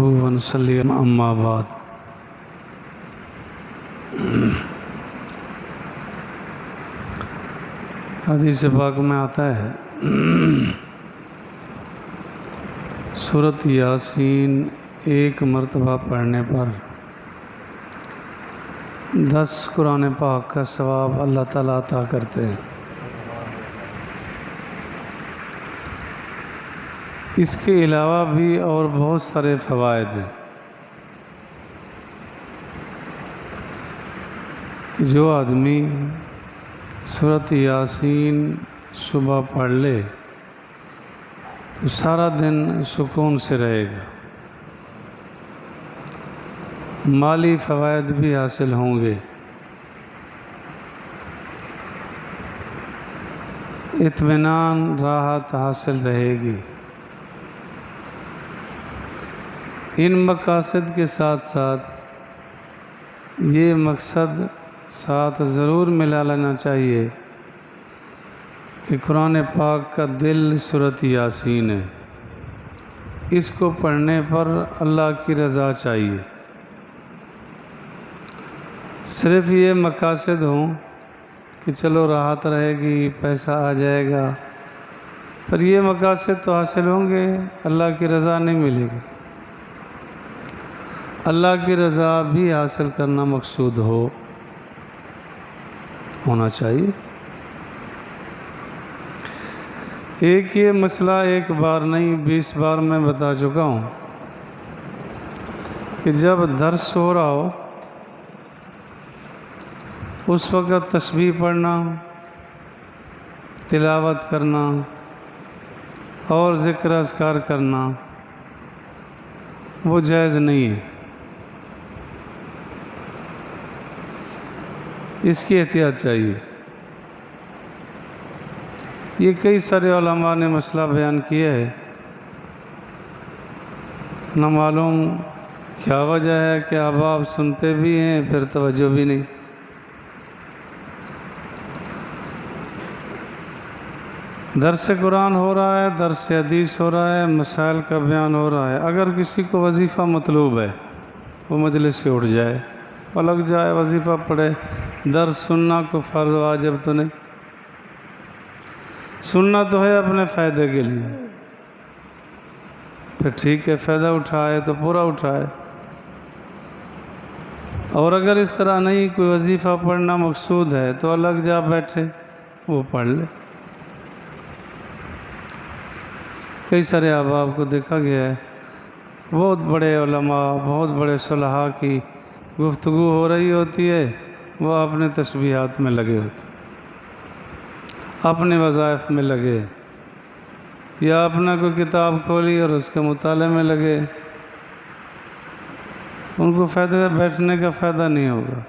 ونصلی اما بعد۔ حدیث پاک میں آتا ہے سورۃ یاسین ایک مرتبہ پڑھنے پر 10 قرآن پاک کا ثواب اللہ تعالیٰ عطا کرتے ہیں۔ اس کے علاوہ بھی اور بہت سارے فوائد ہیں۔ جو آدمی سورۃ یاسین صبح پڑھ لے تو سارا دن سکون سے رہے گا، مالی فوائد بھی حاصل ہوں گے، اطمینان راحت حاصل رہے گی۔ ان مقاصد کے ساتھ ساتھ یہ مقصد ساتھ ضرور ملا لینا چاہیے کہ قرآن پاک کا دل سورۃ یاسین ہے، اس کو پڑھنے پر اللہ کی رضا چاہیے۔ صرف یہ مقاصد ہوں کہ چلو راحت رہے گی، پیسہ آ جائے گا، پر یہ مقاصد تو حاصل ہوں گے، اللہ کی رضا نہیں ملے گی۔ اللہ کی رضا بھی حاصل کرنا مقصود ہونا چاہیے۔ ایک یہ مسئلہ ایک بار نہیں 20 بار میں بتا چکا ہوں کہ جب درس ہو رہا ہو اس وقت تسبیح پڑھنا، تلاوت کرنا اور ذکر اذکار کرنا وہ جائز نہیں ہے، اس کی احتیاط چاہیے۔ یہ کئی سارے علماء نے مسئلہ بیان کیا ہے، نہ معلوم کیا وجہ ہے کہ احباب سنتے بھی ہیں پھر توجہ بھی نہیں۔ درس قرآن ہو رہا ہے، درس حدیث ہو رہا ہے، مسائل کا بیان ہو رہا ہے، اگر کسی کو وظیفہ مطلوب ہے وہ مجلس سے اٹھ جائے اور لگ جائے، وظیفہ پڑھے۔ درس سننا کو فرض واجب تو نہیں، سننا تو ہے اپنے فائدے کے لیے، پھر ٹھیک ہے، فائدہ اٹھائے تو پورا اٹھائے۔ اور اگر اس طرح نہیں، کوئی وظیفہ پڑھنا مقصود ہے تو الگ جا بیٹھے وہ پڑھ لے۔ کئی سارے احباب کو دیکھا گیا ہے، بہت بڑے علماء، بہت بڑے صلحاء کی گفتگو ہو رہی ہوتی ہے، وہ اپنے تسبیحات میں لگے ہوتے، اپنے وظائف میں لگے، یا اپنا کوئی کتاب کھولی اور اس کے مطالعے میں لگے۔ ان کو بیٹھنے کا فائدہ نہیں ہوگا۔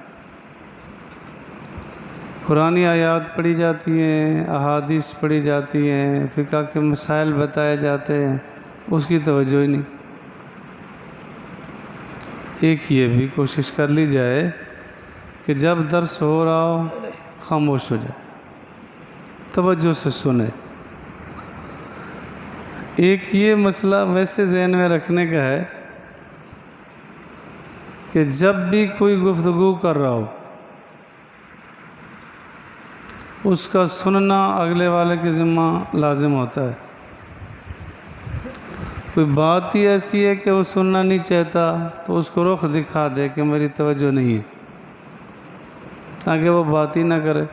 قرآنی آیات پڑھی جاتی ہیں، احادیث پڑھی جاتی ہیں، فقہ کے مسائل بتائے جاتے ہیں، اس کی توجہ ہی نہیں۔ ایک یہ بھی کوشش کر لی جائے کہ جب درس ہو رہا ہو خاموش ہو جائے، توجہ سے سنے۔ ایک یہ مسئلہ ویسے ذہن میں رکھنے کا ہے کہ جب بھی کوئی گفتگو کر رہا ہو اس کا سننا اگلے والے کے ذمہ لازم ہوتا ہے۔ کوئی بات ہی ایسی ہے کہ وہ سننا نہیں چاہتا تو اس کو رخ دکھا دے کہ میری توجہ نہیں ہے، تاکہ وہ بات ہی نہ کرے۔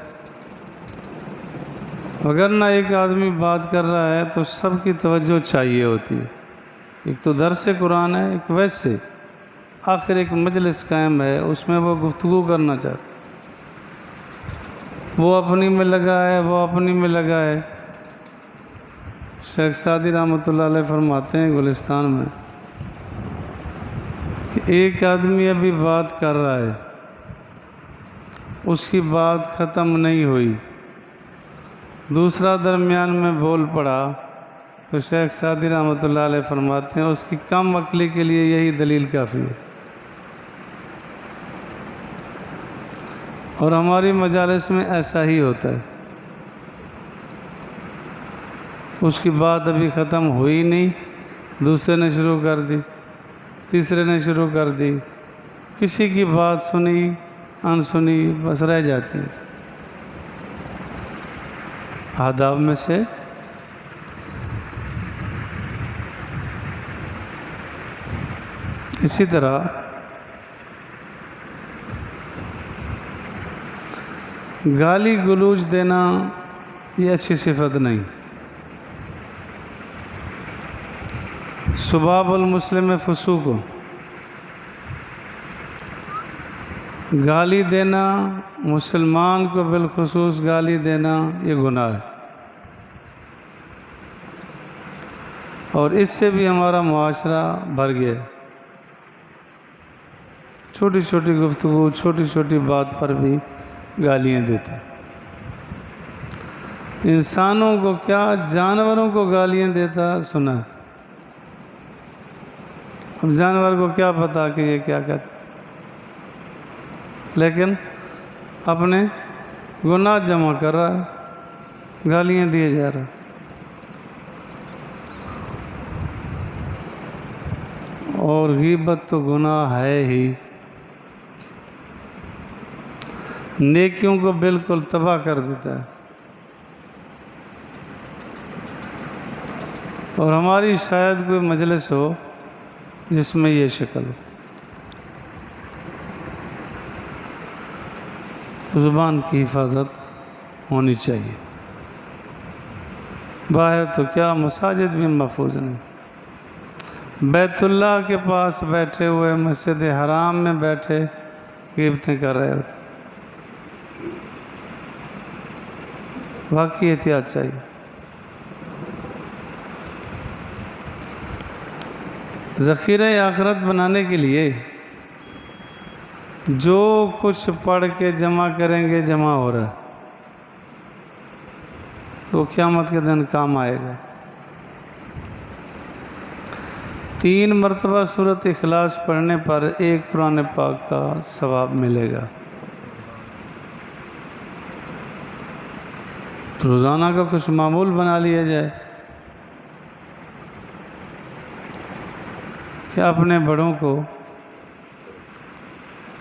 اگر نہ ایک آدمی بات کر رہا ہے تو سب کی توجہ چاہیے ہوتی ہے۔ ایک تو درس قرآن ہے، ایک ویسے آخر ایک مجلس قائم ہے، اس میں وہ گفتگو کرنا چاہتا ہے، وہ اپنی میں لگا ہے، وہ اپنی میں لگا ہے۔ شیخ سعدی رحمۃ اللہ علیہ فرماتے ہیں گلستان میں کہ ایک آدمی ابھی بات کر رہا ہے، اس کی بات ختم نہیں ہوئی، دوسرا درمیان میں بول پڑا، تو شیخ سعدی رحمۃ اللہ علیہ فرماتے ہیں اس کی کم عقلی کے لیے یہی دلیل کافی ہے۔ اور ہماری مجالس میں ایسا ہی ہوتا ہے، اس کی بات ابھی ختم ہوئی نہیں، دوسرے نے شروع کر دی، تیسرے نے شروع کر دی، کسی کی بات سنی انسنی بس رہ جاتی ہے۔ آداب میں سے اسی طرح گالی گلوچ دینا یہ اچھی صفت نہیں۔ سباب المسلم فسوق، گالی دینا مسلمان کو بالخصوص گالی دینا یہ گناہ ہے، اور اس سے بھی ہمارا معاشرہ بھر گیا ہے۔ چھوٹی چھوٹی گفتگو، چھوٹی چھوٹی بات پر بھی گالیاں دیتے ہیں۔ انسانوں کو کیا جانوروں کو گالیاں دیتا سنا ہے۔ اب جانور کو کیا پتا کہ یہ کیا کہتا، لیکن اپنے گناہ جمع کر رہا ہے، گالیاں دیے جا رہا ہے۔ اور غیبت تو گناہ ہے ہی، نیکیوں کو بالکل تباہ کر دیتا ہے۔ اور ہماری شاید کوئی مجلس ہو جس میں یہ شکل ہو۔ تو زبان کی حفاظت ہونی چاہیے۔ باہر تو کیا مساجد بھی محفوظ نہیں، بیت اللہ کے پاس بیٹھے ہوئے مسجد حرام میں بیٹھے غیبتیں کر رہے ہوتے۔ واقعی احتیاط چاہیے۔ ذخیرہ آخرت بنانے کے لیے جو کچھ پڑھ کے جمع کریں گے جمع ہو رہا ہے، وہ قیامت کے دن کام آئے گا۔ 3 مرتبہ سورۃ اخلاص پڑھنے پر 1 قرآن پاک کا ثواب ملے گا۔ تو روزانہ کا کچھ معمول بنا لیا جائے کہ اپنے بڑوں کو،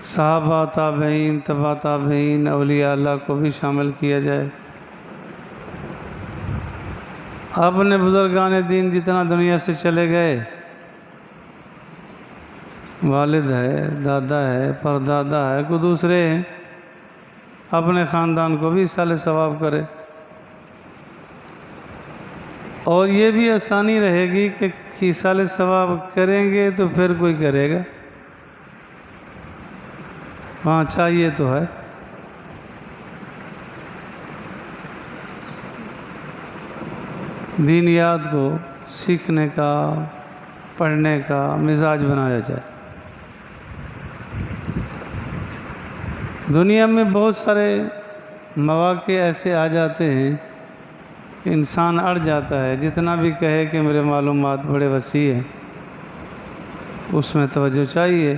صحابہ، تابعین، تبع تابعین، اولیاء اللہ کو بھی شامل کیا جائے۔ اپنے بزرگان دین جتنا دنیا سے چلے گئے، والد ہے، دادا ہے، پردادا ہے، کوئی دوسرے ہیں، اپنے خاندان کو بھی ایصال ثواب کرے۔ اور یہ بھی آسانی رہے گی کہ ایصال ثواب کریں گے تو پھر کوئی کرے گا، ہاں چاہیے تو ہے۔ دینیات کو سیکھنے کا، پڑھنے کا مزاج بنایا جائے۔ دنیا میں بہت سارے مواقع ایسے آ جاتے ہیں کہ انسان اڑ جاتا ہے، جتنا بھی کہے کہ میرے معلومات بڑے وسیع ہیں، اس میں توجہ چاہیے۔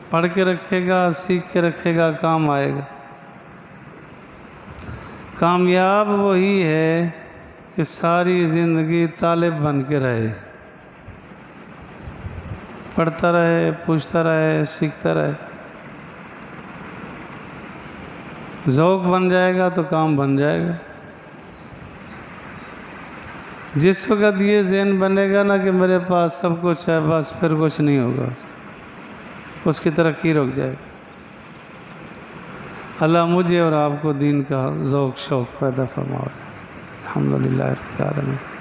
پڑھ کے رکھے گا، سیکھ کے رکھے گا، کام آئے گا۔ کامیاب وہی ہے کہ ساری زندگی طالب بن کے رہے، پڑھتا رہے، پوچھتا رہے، سیکھتا رہے۔ ذوق بن جائے گا تو کام بن جائے گا۔ جس وقت یہ ذہن بنے گا نا کہ میرے پاس سب کچھ ہے، بس پھر کچھ نہیں ہوگا، اس کی ترقی رک جائے گی۔ اللہ مجھے اور آپ کو دین کا ذوق شوق پیدا فرمائے۔ الحمدللہ رب العالمین۔